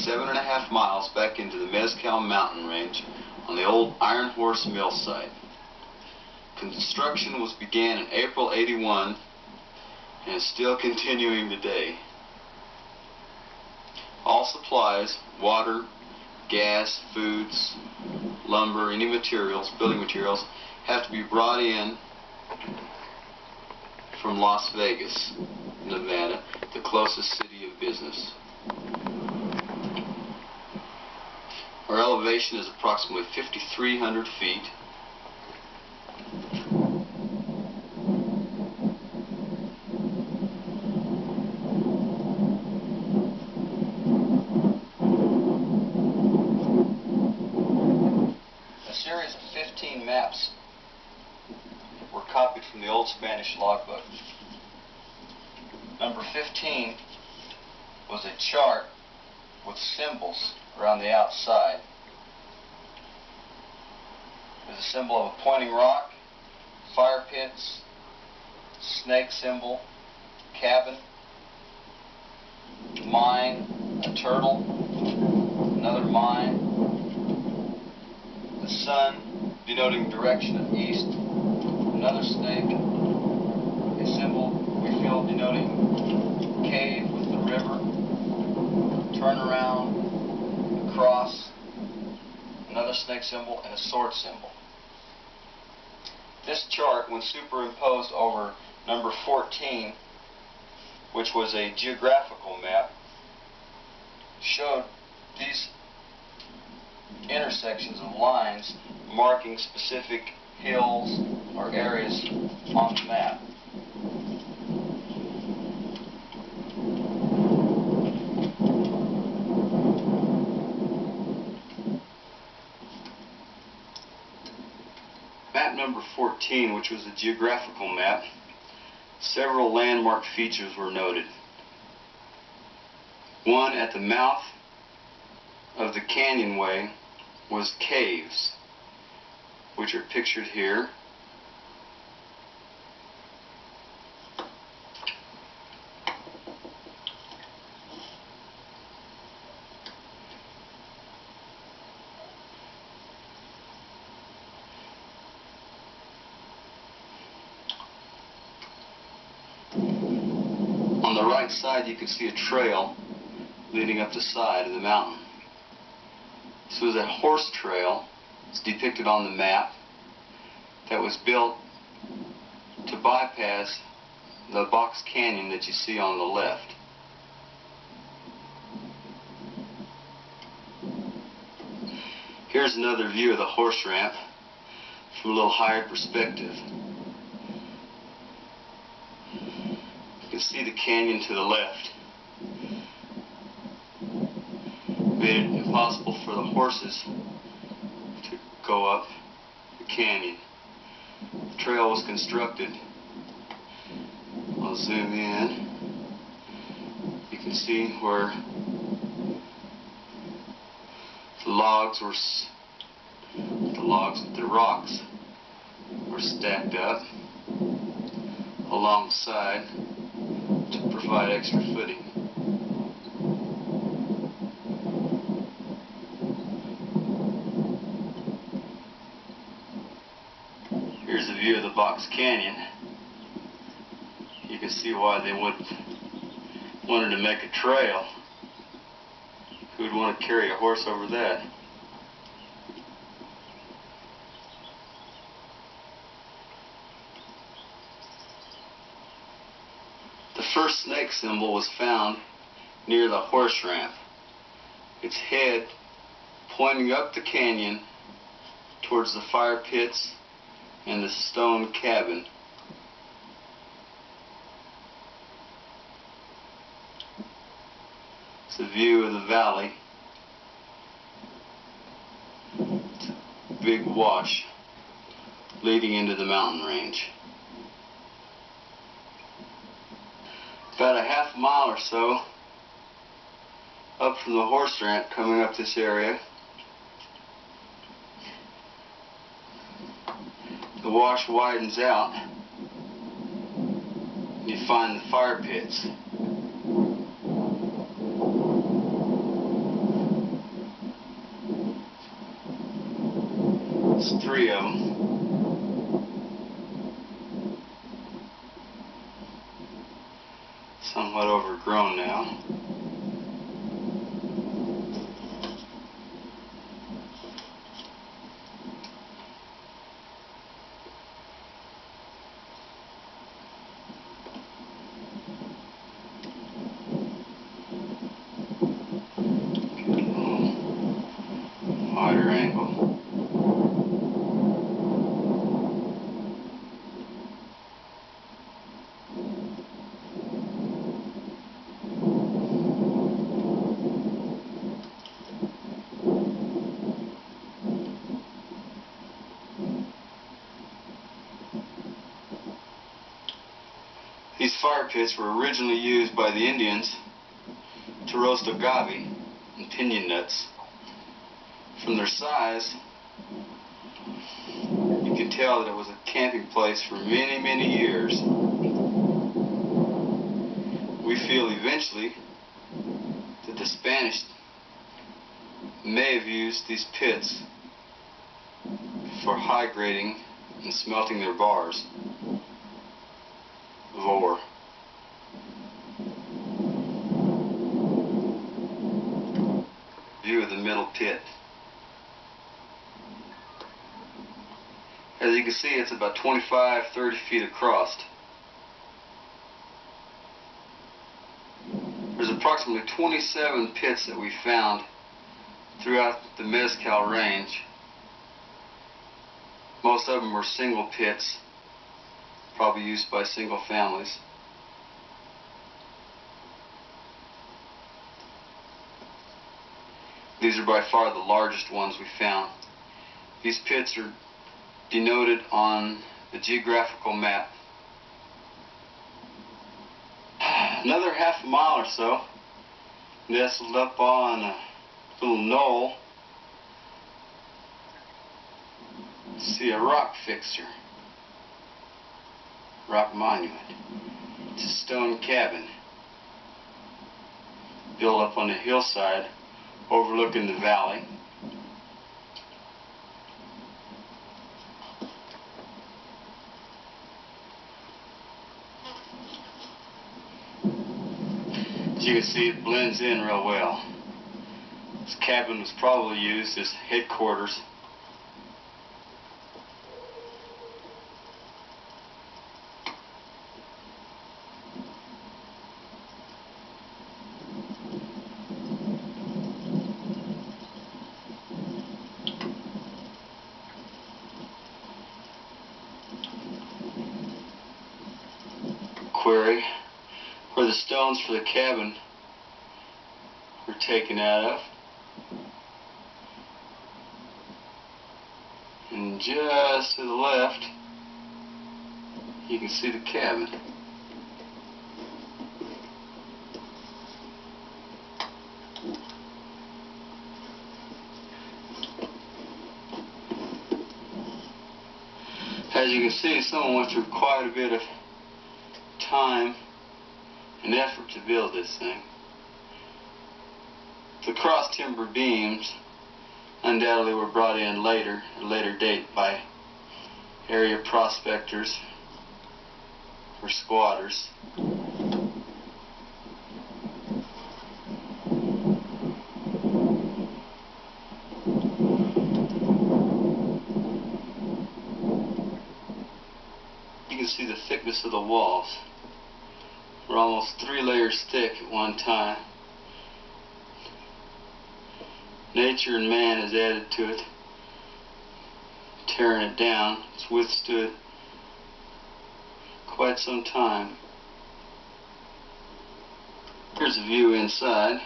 7.5 miles back into the Mescal mountain range on the old Iron Horse mill site. Construction began in April '81 and is still continuing today. All supplies, water, gas, foods, lumber, any materials, building materials, have to be brought in from Las Vegas, Nevada, the closest city of business. Our elevation is approximately 5,300 feet. A series of 15 maps were copied from the old Spanish logbook. Number 15 was a chart with symbols around the outside. There's a symbol of a pointing rock, fire pits, snake symbol, cabin, mine, a turtle, another mine, the sun denoting direction of east, another snake, a symbol we feel denoting cave with the river, turn around, cross, another snake symbol, and a sword symbol. This chart, when superimposed over number 14, which was a geographical map, showed these intersections of lines marking specific hills or areas on the map. Map number 14, which was a geographical map, several landmark features were noted. One, at the mouth of the canyonway was caves, which are pictured here. On the right side, you can see a trail leading up the side of the mountain. This was a horse trail. It's depicted on the map that was built to bypass the box canyon that you see on the left. Here's another view of the horse ramp from a little higher perspective. You can see the canyon to the left. Made it impossible for the horses to go up the canyon. The trail was constructed. I'll zoom in. You can see where the rocks were stacked up alongside to provide extra footing. Here's a view of the box canyon. You can see why they wanted to make a trail. Who would want to carry a horse over that? The first snake symbol was found near the horse ramp. Its head pointing up the canyon towards the fire pits and the stone cabin. It's a view of the valley. It's a big wash leading into the mountain range. About a half mile or so up from the horse ramp coming up this area, the wash widens out and you find the fire pits. 3 of them. Somewhat overgrown now. Wider angle. These fire pits were originally used by the Indians to roast agave and piñon nuts. From their size, you could tell that it was a camping place for many, many years. We feel eventually that the Spanish may have used these pits for high grading and smelting their bars of ore. View of the middle pit. As you can see, it's about 25-30 feet across. There's approximately 27 pits that we found throughout the Mescal range. Most of them were single pits, probably used by single families. These are by far the largest ones we found. These pits are denoted on the geographical map. Another half a mile or so, nestled up on a little knoll, see a rock fixture, rock monument. It's a stone cabin built up on a hillside overlooking the valley. As you can see, it blends in real well. This cabin was probably used as headquarters. Quarry where the stones for the cabin were taken out of. And just to the left, you can see the cabin. As you can see, someone went through quite a bit of time and effort to build this thing. The cross timber beams undoubtedly were brought in later, at a later date, by area prospectors or squatters. You can see the thickness of the walls. They're almost 3 layers thick at one time. Nature and man has added to it, tearing it down. It's withstood quite some time. Here's a view inside.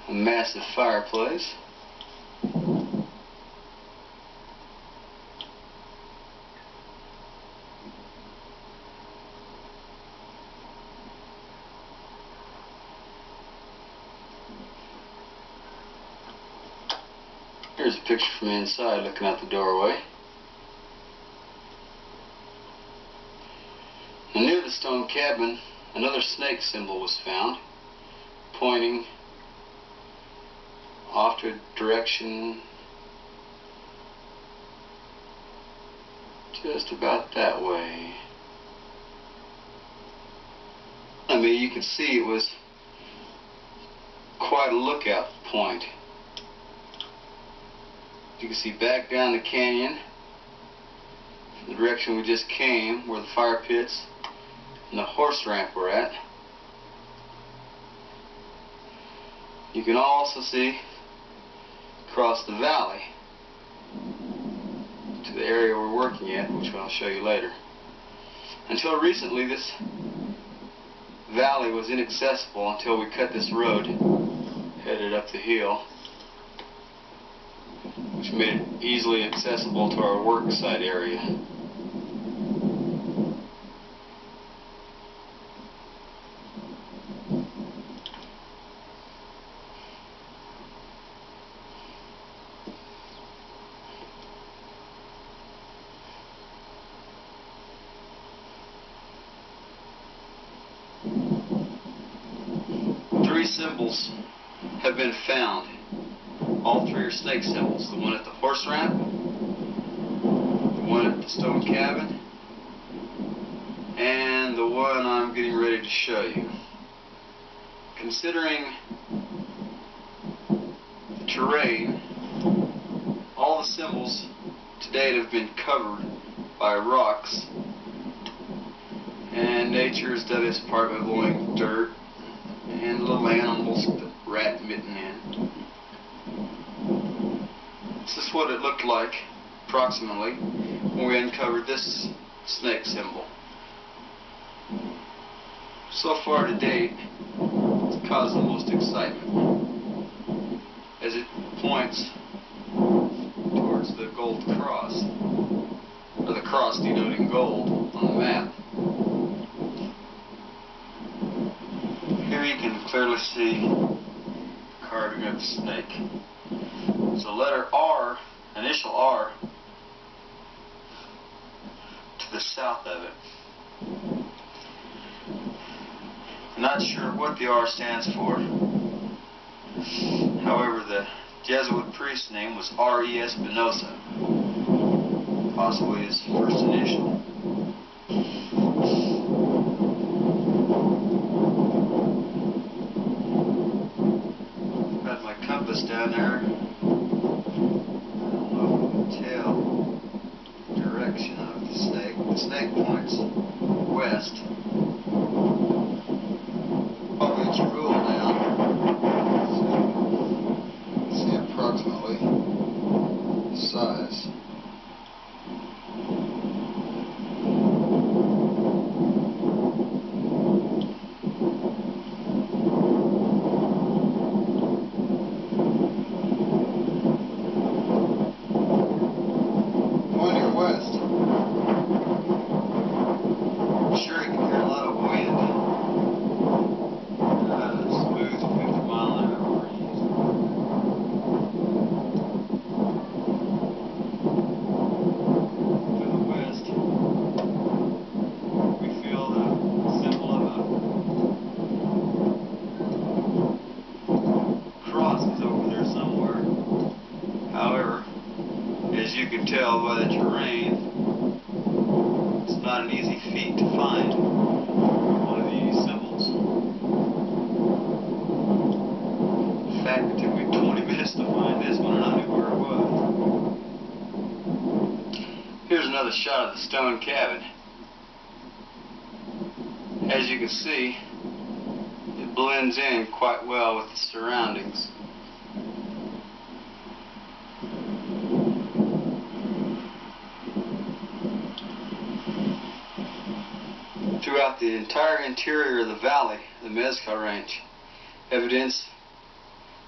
A massive fireplace. Here's a picture from inside looking out the doorway. And near the stone cabin another snake symbol was found, pointing off to a direction just about that way. I mean, you can see it was quite a lookout point. You can see back down the canyon, the direction we just came, where the fire pits and the horse ramp were at. You can also see across the valley to the area we're working at, which I'll show you later. Until recently, this valley was inaccessible until we cut this road headed up the hill, which made it easily accessible to our work site area. Three symbols have been found. All three are snake symbols. The one at the horse ramp, the one at the stone cabin, and the one I'm getting ready to show you. Considering the terrain, all the symbols to date have been covered by rocks, and nature has done its part by blowing dirt and little animals that rat mitten in. This is what it looked like approximately when we uncovered this snake symbol. So far to date, it's caused the most excitement as it points towards the gold cross, or the cross denoting gold on the map. Here you can clearly see the carving of the snake. So letter R, initial R, to the south of it. I'm not sure what the R stands for. However, the Jesuit priest's name was R.E. Espinosa, possibly his first initial. Got my compass down there. I don't know if you can tell the direction of the snake. The snake points west. Probably its rule down. So you can see approximately the size. As you can tell by the terrain, it's not an easy feat to find one of these symbols. In fact, it took me 20 minutes to find this one and I knew where it was. Here's another shot of the stone cabin. As you can see, it blends in quite well with the surroundings. Throughout the entire interior of the valley, the Mescal Range, evidence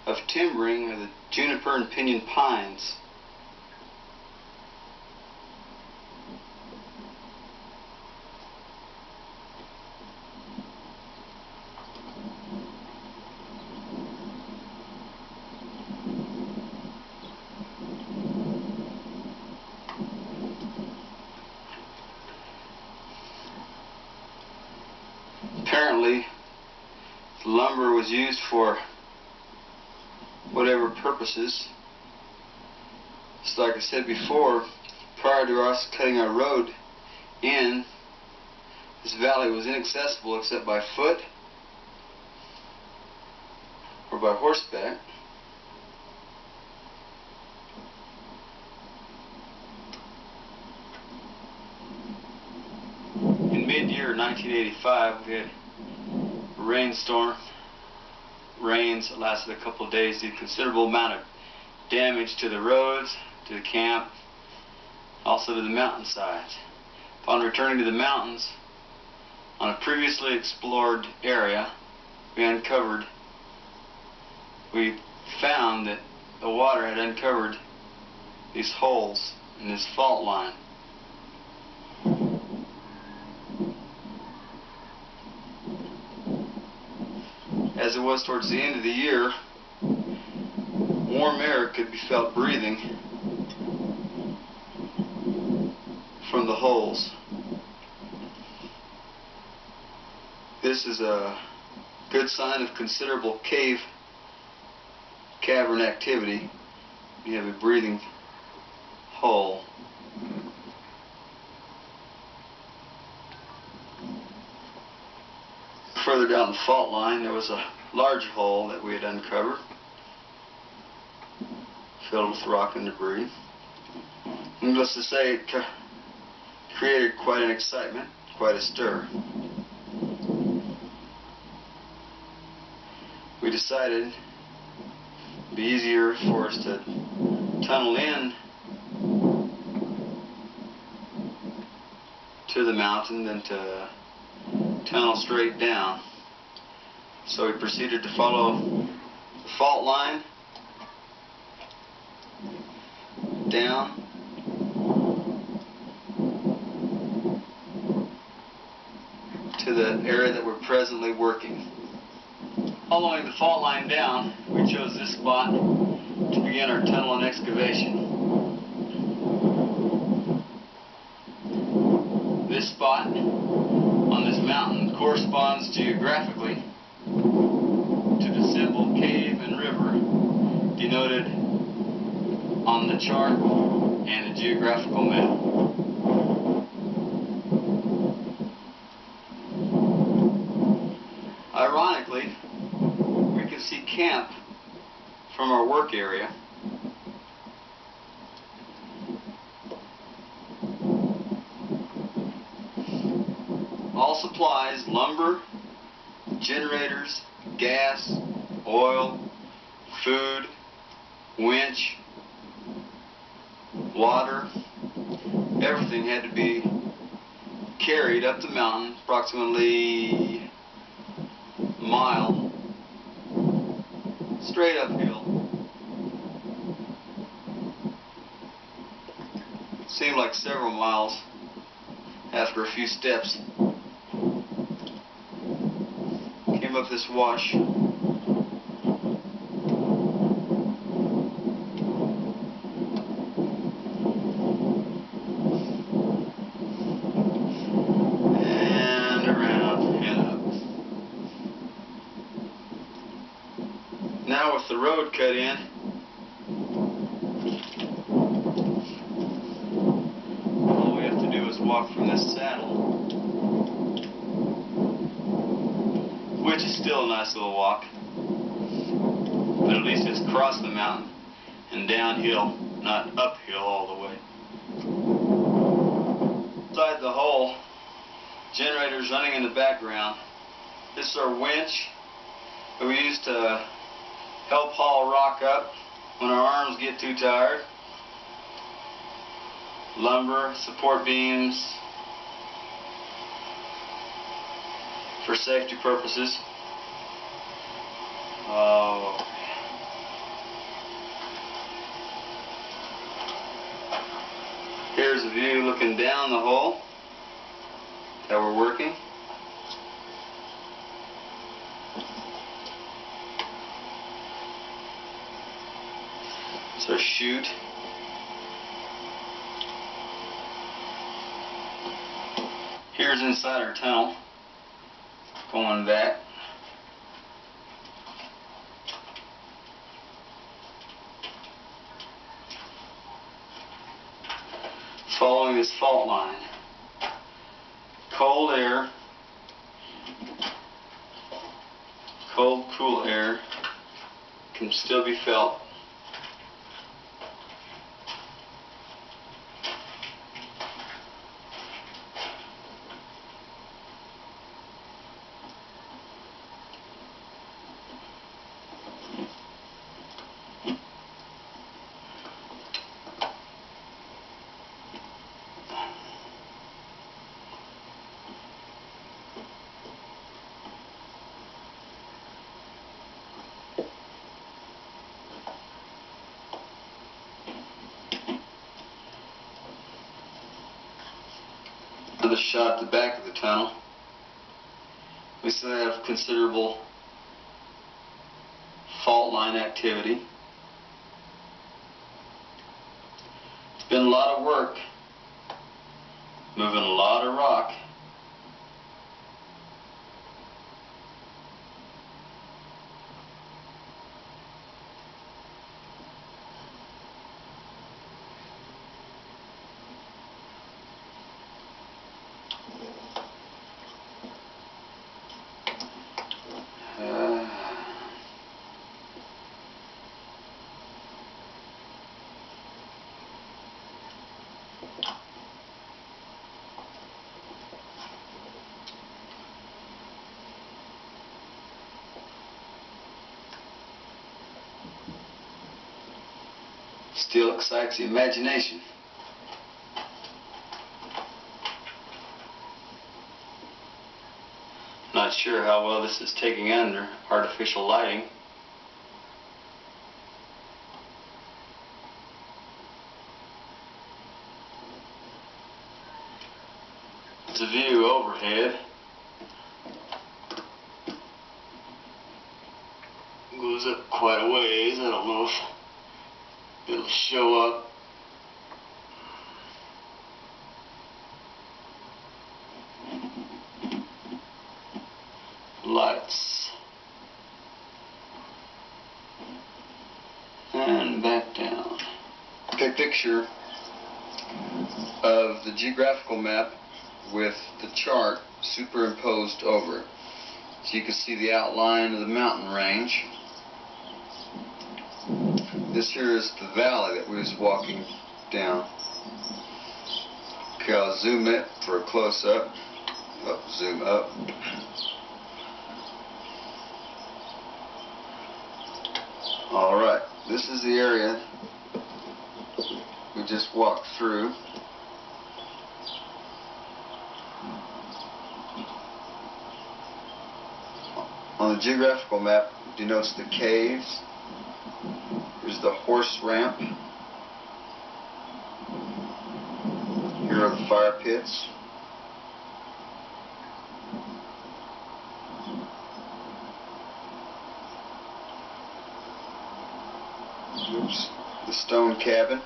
of timbering of the juniper and pinyon pines. Apparently, the lumber was used for whatever purposes. So like I said before, prior to us cutting our road in, this valley was inaccessible except by foot or by horseback. In mid-year 1985, we had a rainstorm. Rains that lasted a couple of days, did considerable amount of damage to the roads, to the camp, also to the mountainsides. Upon returning to the mountains, on a previously explored area, we found that the water had uncovered these holes in this fault line. As it was towards the end of the year, warm air could be felt breathing from the holes. This is a good sign of considerable cavern activity. You have a breathing hole. Further down the fault line, there was a large hole that we had uncovered, filled with rock and debris. Needless to say, it created quite an excitement, quite a stir. We decided it'd be easier for us to tunnel in to the mountain than to tunnel straight down. So we proceeded to follow the fault line down to the area that we're presently working. Following the fault line down, we chose this spot to begin our tunnel and excavation. This spot on this mountain corresponds geographically to the symbol cave and river denoted on the chart and the geographical map. Ironically, we can see camp from our work area. All supplies, lumber, generators, gas, oil, food, winch, water, everything had to be carried up the mountain, approximately a mile, straight uphill. Seemed like several miles after a few steps. Came up this wash. And around and up. Now with the road cut in, all we have to do is walk from this saddle, which is still a nice little walk, but at least it's across the mountain and downhill, not uphill all the way. Inside the hole, generators running in the background. This is our winch that we use to help haul rock up when our arms get too tired. Lumber, support beams, for safety purposes. Here's a view looking down the hole that we're working. It's our chute. Here's inside our tunnel. Going back. Following this fault line. Cold air, cold, cool air can still be felt. Another shot at the back of the tunnel. We still have considerable fault line activity. It's been a lot of work, moving a lot of rock. Still excites the imagination. Not sure how well this is taking under artificial lighting. It's a view overhead. Goes up quite a ways. I don't know if it'll show up. Lights. And back down. Take a picture of the geographical map with the chart superimposed over it. So you can see the outline of the mountain range. This here is the valley that we was walking down. Okay, I'll zoom it for a close-up. Zoom up. Alright, this is the area we just walked through. On the geographical map, it denotes the caves. Here's the horse ramp. Here are the fire pits. Oops. The stone cabin.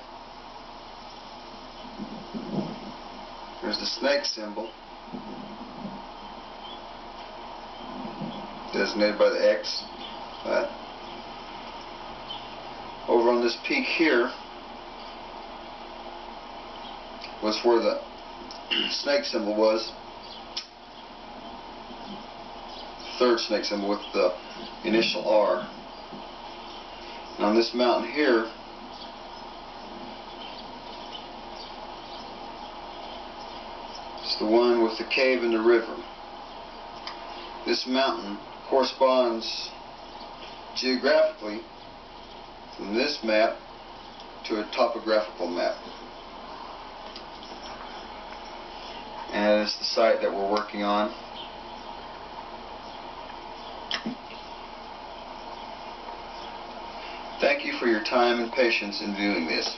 There's the snake symbol, designated by the X. Over on this peak here was where the snake symbol was. Third snake symbol with the initial R. And on this mountain here is the one with the cave and the river. This mountain corresponds geographically from this map to a topographical map. And it's the site that we're working on. Thank you for your time and patience in viewing this.